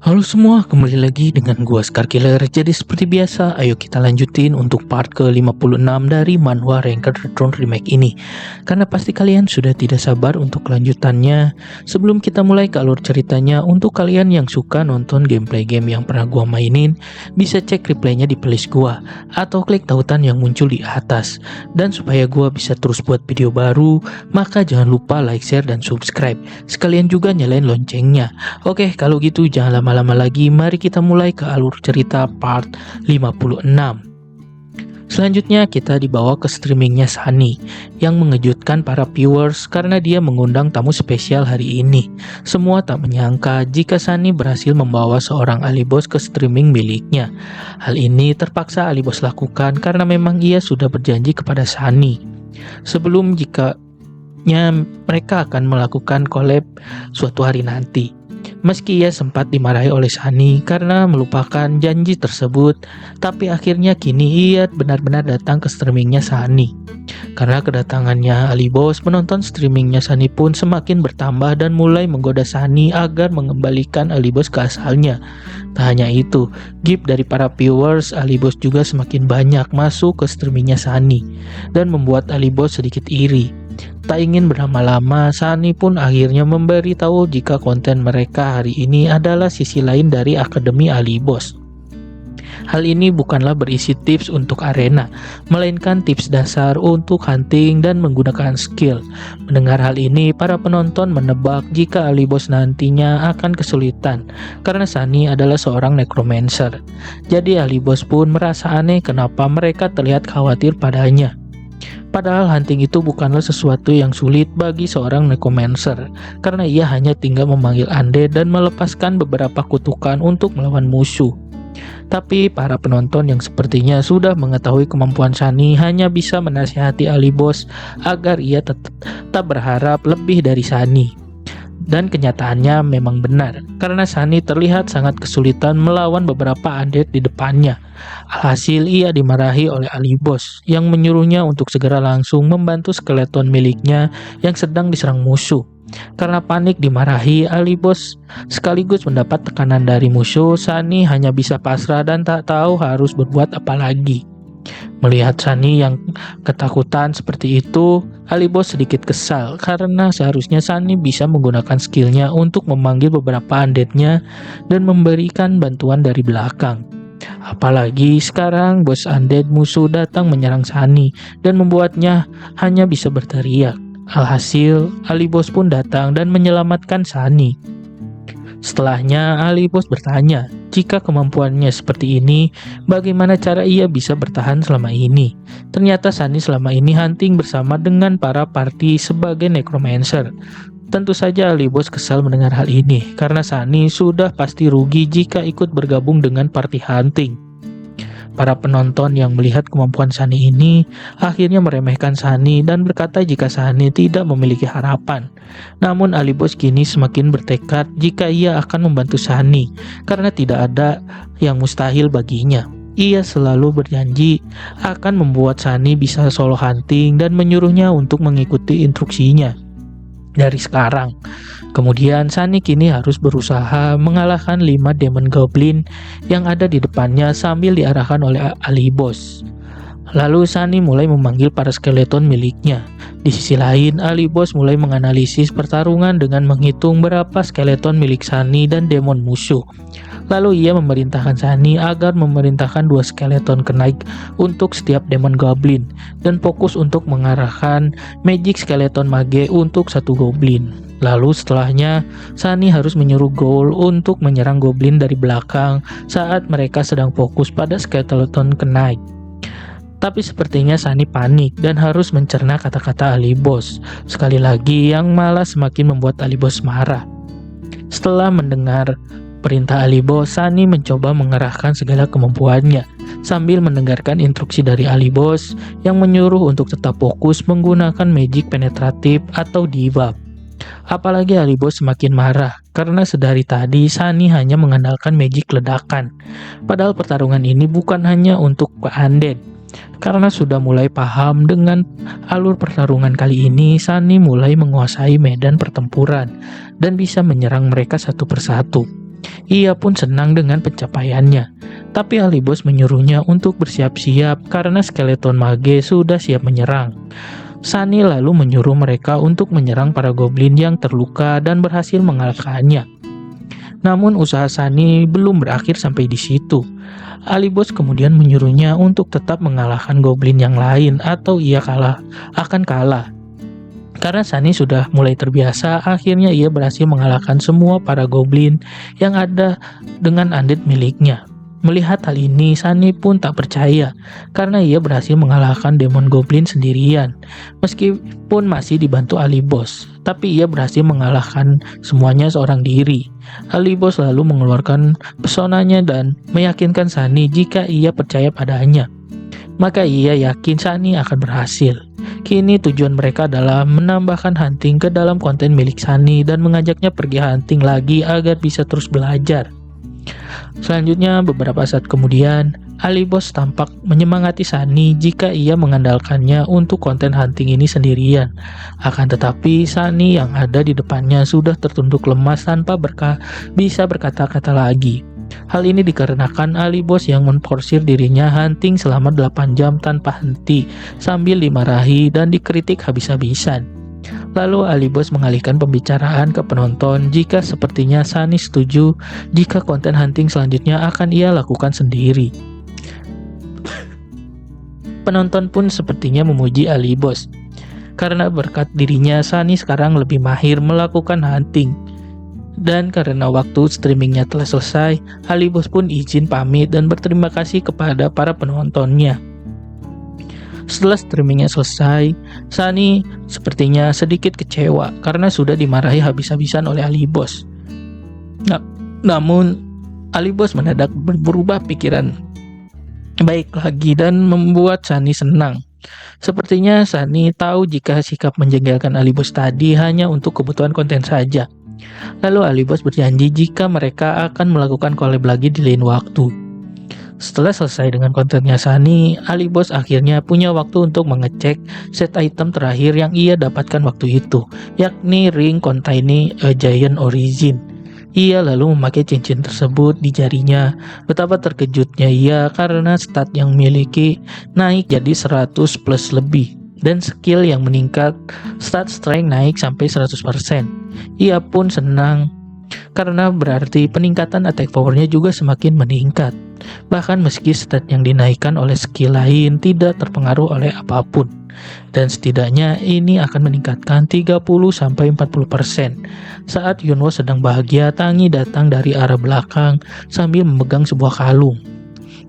Halo semua, kembali lagi dengan gua Scar Killer. Jadi seperti biasa, ayo kita lanjutin untuk part ke-56 dari manhwa Ranked Return Remake ini. Karena pasti kalian sudah tidak sabar untuk kelanjutannya. Sebelum kita mulai ke alur ceritanya, untuk kalian yang suka nonton gameplay game yang pernah gua mainin, bisa cek replaynya di playlist gua atau klik tautan yang muncul di atas. Dan supaya gua bisa terus buat video baru, maka jangan lupa like, share, dan subscribe. Sekalian juga nyalain loncengnya. Oke, kalau gitu jangan lama-lama lagi, mari kita mulai ke alur cerita part 56. Selanjutnya kita dibawa ke streamingnya Sunny yang mengejutkan para viewers karena dia mengundang tamu spesial hari ini. Semua tak menyangka jika Sunny berhasil membawa seorang alibos ke streaming miliknya. Hal ini terpaksa alibos lakukan karena memang ia sudah berjanji kepada Sunny sebelum jika mereka akan melakukan collab suatu hari nanti. Meski ia sempat dimarahi oleh Sunny karena melupakan janji tersebut, tapi akhirnya kini ia benar-benar datang ke streamingnya Sunny. Karena kedatangannya alibos, penonton streamingnya Sunny pun semakin bertambah dan mulai menggoda Sunny agar mengembalikan alibos ke asalnya. Tak hanya itu, gift dari para viewers alibos juga semakin banyak masuk ke streamingnya Sunny dan membuat alibos sedikit iri. Tak ingin berlama-lama, Sunny pun akhirnya memberitahu jika konten mereka hari ini adalah sisi lain dari Akademi Alibos. Hal ini bukanlah berisi tips untuk arena, melainkan tips dasar untuk hunting dan menggunakan skill. Mendengar hal ini, para penonton menebak jika Alibos nantinya akan kesulitan, karena Sunny adalah seorang necromancer. Jadi Alibos pun merasa aneh kenapa mereka terlihat khawatir padanya. Padahal hunting itu bukanlah sesuatu yang sulit bagi seorang necromancer, karena ia hanya tinggal memanggil undead dan melepaskan beberapa kutukan untuk melawan musuh. Tapi para penonton yang sepertinya sudah mengetahui kemampuan Sunny hanya bisa menasihati alibos agar ia tetap berharap lebih dari Sunny. Dan kenyataannya memang benar, karena Sunny terlihat sangat kesulitan melawan beberapa undead di depannya. Alhasil ia dimarahi oleh alibos yang menyuruhnya untuk segera langsung membantu skeleton miliknya yang sedang diserang musuh. Karena panik dimarahi, alibos sekaligus mendapat tekanan dari musuh. Sunny hanya bisa pasrah dan tak tahu harus berbuat apa lagi. Melihat Sunny yang ketakutan seperti itu, alibos sedikit kesal karena seharusnya Sunny bisa menggunakan skillnya untuk memanggil beberapa undeadnya dan memberikan bantuan dari belakang. Apalagi sekarang bos undead musuh datang menyerang Sunny dan membuatnya hanya bisa berteriak. Alhasil, alibos pun datang dan menyelamatkan Sunny. Setelahnya, alibos bertanya, jika kemampuannya seperti ini, bagaimana cara ia bisa bertahan selama ini? Ternyata Sunny selama ini hunting bersama dengan para party sebagai necromancer. Tentu saja alibos kesal mendengar hal ini, karena Sunny sudah pasti rugi jika ikut bergabung dengan party hunting. Para penonton yang melihat kemampuan Sunny ini akhirnya meremehkan Sunny dan berkata jika Sunny tidak memiliki harapan. Namun alibos kini semakin bertekad jika ia akan membantu Sunny karena tidak ada yang mustahil baginya. Ia selalu berjanji akan membuat Sunny bisa solo hunting dan menyuruhnya untuk mengikuti instruksinya dari sekarang. Kemudian Sunny kini harus berusaha mengalahkan 5 demon goblin yang ada di depannya sambil diarahkan oleh alibos. Lalu Sunny mulai memanggil para skeleton miliknya. Di sisi lain, alibos mulai menganalisis pertarungan dengan menghitung berapa skeleton milik Sunny dan demon musuh. Lalu ia memerintahkan Sunny agar memerintahkan 2 skeleton kenaik untuk setiap demon goblin dan fokus untuk mengarahkan magic skeleton mage untuk 1 goblin. Lalu setelahnya, Sunny harus menyuruh Ghoul untuk menyerang goblin dari belakang saat mereka sedang fokus pada skeleton kenaik. Tapi sepertinya Sunny panik dan harus mencerna kata-kata alibos. Sekali lagi yang malah semakin membuat alibos marah. Setelah mendengar perintah alibos, Sunny mencoba mengerahkan segala kemampuannya sambil mendengarkan instruksi dari alibos yang menyuruh untuk tetap fokus menggunakan magic penetratif atau debuff. Apalagi alibos semakin marah karena sedari tadi Sunny hanya mengandalkan magic ledakan. Padahal pertarungan ini bukan hanya untuk undead. Karena sudah mulai paham dengan alur pertarungan kali ini, Sunny mulai menguasai medan pertempuran dan bisa menyerang mereka satu persatu. Ia pun senang dengan pencapaiannya. Tapi Alibos menyuruhnya untuk bersiap-siap karena skeleton mage sudah siap menyerang. Sunny lalu menyuruh mereka untuk menyerang para goblin yang terluka dan berhasil mengalahkannya. Namun usaha Sunny belum berakhir sampai di situ. Alibos kemudian menyuruhnya untuk tetap mengalahkan goblin yang lain atau ia akan kalah. Karena Sunny sudah mulai terbiasa, akhirnya ia berhasil mengalahkan semua para goblin yang ada dengan undead miliknya. Melihat hal ini, Sunny pun tak percaya karena ia berhasil mengalahkan demon goblin sendirian. Meskipun masih dibantu Alibos, tapi ia berhasil mengalahkan semuanya seorang diri. Alibos lalu mengeluarkan pesonanya dan meyakinkan Sunny jika ia percaya padanya. Maka ia yakin Sunny akan berhasil. Kini tujuan mereka adalah menambahkan hunting ke dalam konten milik Sunny dan mengajaknya pergi hunting lagi agar bisa terus belajar. Selanjutnya, beberapa saat kemudian, Alibos tampak menyemangati Sunny jika ia mengandalkannya untuk konten hunting ini sendirian. Akan tetapi, Sunny yang ada di depannya sudah tertunduk lemas tanpa bisa berkata-kata lagi. Hal ini dikarenakan Alibos yang memforsir dirinya hunting selama 8 jam tanpa henti sambil dimarahi dan dikritik habis-habisan. Lalu Alibos mengalihkan pembicaraan ke penonton jika sepertinya Sunny setuju jika konten hunting selanjutnya akan ia lakukan sendiri. Penonton pun sepertinya memuji Alibos karena berkat dirinya Sunny sekarang lebih mahir melakukan hunting. Dan karena waktu streamingnya telah selesai, Alibos pun izin pamit dan berterima kasih kepada para penontonnya. Setelah streamingnya selesai, Sunny sepertinya sedikit kecewa karena sudah dimarahi habis-habisan oleh Alibos. Namun, Alibos mendadak berubah pikiran baik lagi dan membuat Sunny senang. Sepertinya Sunny tahu jika sikap menjengkelkan Alibos tadi hanya untuk kebutuhan konten saja. Lalu Alibos berjanji jika mereka akan melakukan collab lagi di lain waktu. Setelah selesai dengan kontennya Sunny, Alibos akhirnya punya waktu untuk mengecek set item terakhir yang ia dapatkan waktu itu, yakni ring containing a giant origin. Ia lalu memakai cincin tersebut di jarinya. Betapa terkejutnya ia karena stat yang miliki naik jadi 100 plus lebih. Dan skill yang meningkat, stat strength naik sampai 100%. Ia pun senang karena berarti peningkatan attack powernya juga semakin meningkat. Bahkan meski stat yang dinaikkan oleh skill lain tidak terpengaruh oleh apapun. Dan setidaknya ini akan meningkatkan 30-40%. Saat Yunwo sedang bahagia, Tangi datang dari arah belakang sambil memegang sebuah kalung.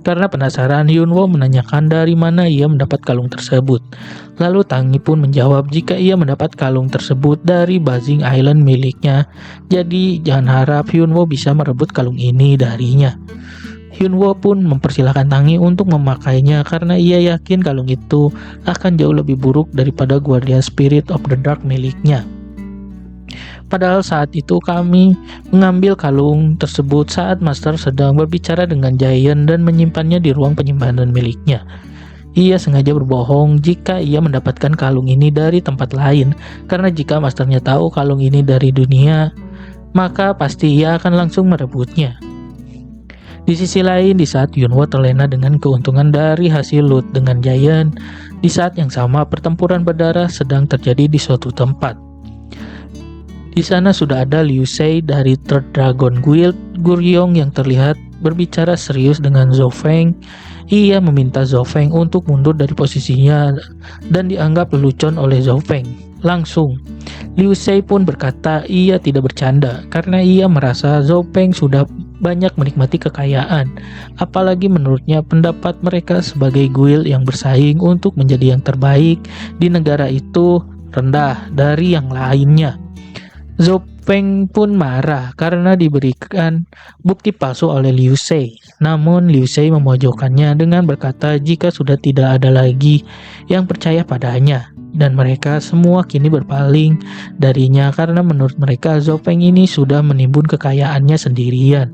Karena penasaran, Yunwo menanyakan dari mana ia mendapat kalung tersebut. Lalu Tangi pun menjawab jika ia mendapat kalung tersebut dari Buzzing Island miliknya. Jadi jangan harap Yunwo bisa merebut kalung ini darinya. Yunwo pun mempersilahkan Tangi untuk memakainya karena ia yakin kalung itu akan jauh lebih buruk daripada Guardian Spirit of the Dark miliknya. Padahal saat itu kami mengambil kalung tersebut saat Master sedang berbicara dengan Giant dan menyimpannya di ruang penyimpanan miliknya. Ia sengaja berbohong jika ia mendapatkan kalung ini dari tempat lain, karena jika Masternya tahu kalung ini dari dunia, maka pasti ia akan langsung merebutnya. Di sisi lain, di saat Yunwo terlena dengan keuntungan dari hasil loot dengan Giant, di saat yang sama pertempuran berdarah sedang terjadi di suatu tempat. Di sana sudah ada Liu Sei dari Third Dragon Guild, Guryong yang terlihat berbicara serius dengan Zhou Feng. Ia meminta Zhou Feng untuk mundur dari posisinya dan dianggap lelucon oleh Zhou Feng. Langsung, Liu Sei pun berkata ia tidak bercanda karena ia merasa Zhou Feng sudah banyak menikmati kekayaan. Apalagi menurutnya pendapat mereka sebagai guild yang bersaing untuk menjadi yang terbaik di negara itu rendah dari yang lainnya. Zhou Feng pun marah karena diberikan bukti palsu oleh Liu Sei. Namun Liu Sei memojokkannya dengan berkata jika sudah tidak ada lagi yang percaya padanya. Dan mereka semua kini berpaling darinya karena menurut mereka Zhou Feng ini sudah menimbun kekayaannya sendirian.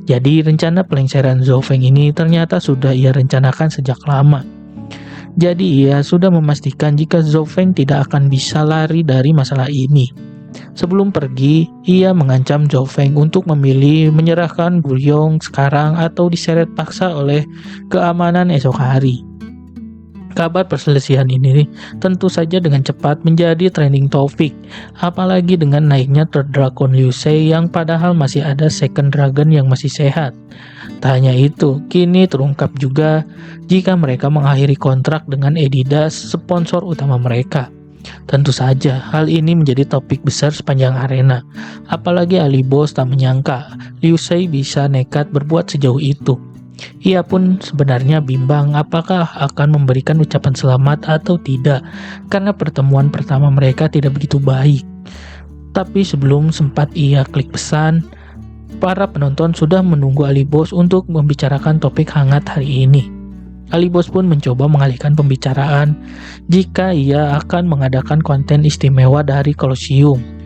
Jadi rencana pelengseran Zhou Feng ini ternyata sudah ia rencanakan sejak lama. Jadi ia sudah memastikan jika Zhou Feng tidak akan bisa lari dari masalah ini. Sebelum pergi, ia mengancam Zhou Feng untuk memilih menyerahkan Guryong sekarang atau diseret paksa oleh keamanan esok hari. Kabar perselisihan ini tentu saja dengan cepat menjadi trending topik, apalagi dengan naiknya Third Dragon Liu Sei yang padahal masih ada Second Dragon yang masih sehat. Tak hanya itu, kini terungkap juga jika mereka mengakhiri kontrak dengan Adidas, sponsor utama mereka. Tentu saja, hal ini menjadi topik besar sepanjang arena. Apalagi Ali Boss tak menyangka Liu Sei bisa nekat berbuat sejauh itu. Ia pun sebenarnya bimbang apakah akan memberikan ucapan selamat atau tidak, karena pertemuan pertama mereka tidak begitu baik. Tapi sebelum sempat ia klik pesan, para penonton sudah menunggu Ali Boss untuk membicarakan topik hangat hari ini. Ali Boss pun mencoba mengalihkan pembicaraan jika ia akan mengadakan konten istimewa dari Colosseum.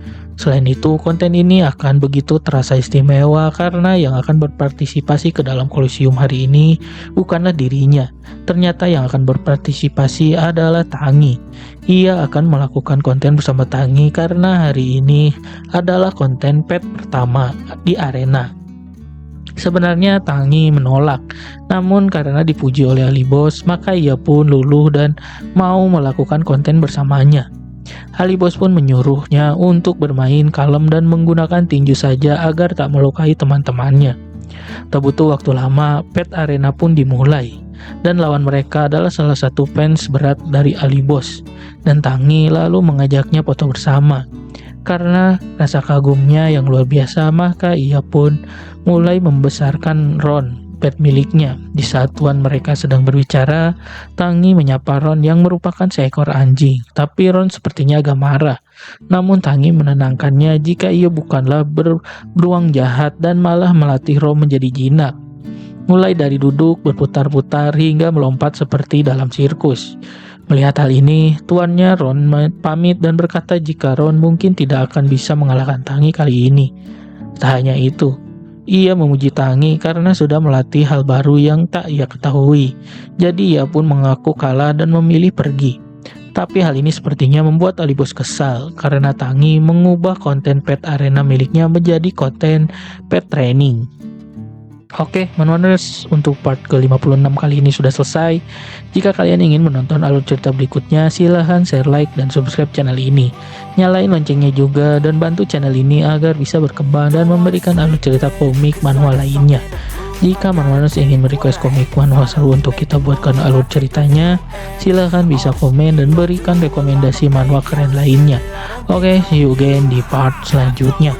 Selain itu, konten ini akan begitu terasa istimewa karena yang akan berpartisipasi ke dalam Colosseum hari ini bukanlah dirinya. Ternyata yang akan berpartisipasi adalah Tangi. Ia akan melakukan konten bersama Tangi karena hari ini adalah konten pet pertama di arena. Sebenarnya Tangi menolak, namun karena dipuji oleh Ali Boss, maka ia pun luluh dan mau melakukan konten bersamanya. Ali Boss pun menyuruhnya untuk bermain kalem dan menggunakan tinju saja agar tak melukai teman-temannya. Tak butuh waktu lama, Pet Arena pun dimulai. Dan lawan mereka adalah salah satu fans berat dari Ali Boss. Dan Tangi lalu mengajaknya foto bersama. Karena rasa kagumnya yang luar biasa, maka ia pun mulai membesarkan Ron, pet miliknya. Di saat tuan mereka sedang berbicara, Tangi menyapa Ron yang merupakan seekor anjing. Tapi Ron sepertinya agak marah. Namun Tangi menenangkannya jika ia bukanlah beruang jahat dan malah melatih Ron menjadi jinak. Mulai dari duduk, berputar-putar, hingga melompat seperti dalam sirkus. Melihat hal ini, tuannya Ron pamit dan berkata jika Ron mungkin tidak akan bisa mengalahkan Tangi kali ini. Tak hanya itu, ia memuji Tangi karena sudah melatih hal baru yang tak ia ketahui. Jadi ia pun mengaku kalah dan memilih pergi. Tapi hal ini sepertinya membuat Ali Boss kesal karena Tangi mengubah konten pet arena miliknya menjadi konten pet training. Oke, Manwaners, untuk part ke-56 kali ini sudah selesai. Jika kalian ingin menonton alur cerita berikutnya, silahkan share, like, dan subscribe channel ini. Nyalain loncengnya juga dan bantu channel ini agar bisa berkembang dan memberikan alur cerita komik manhwa lainnya. Jika Manwaners ingin merequest komik manhwa seru untuk kita buatkan alur ceritanya, silahkan bisa komen dan berikan rekomendasi manhwa keren lainnya. Oke, see you again di part selanjutnya.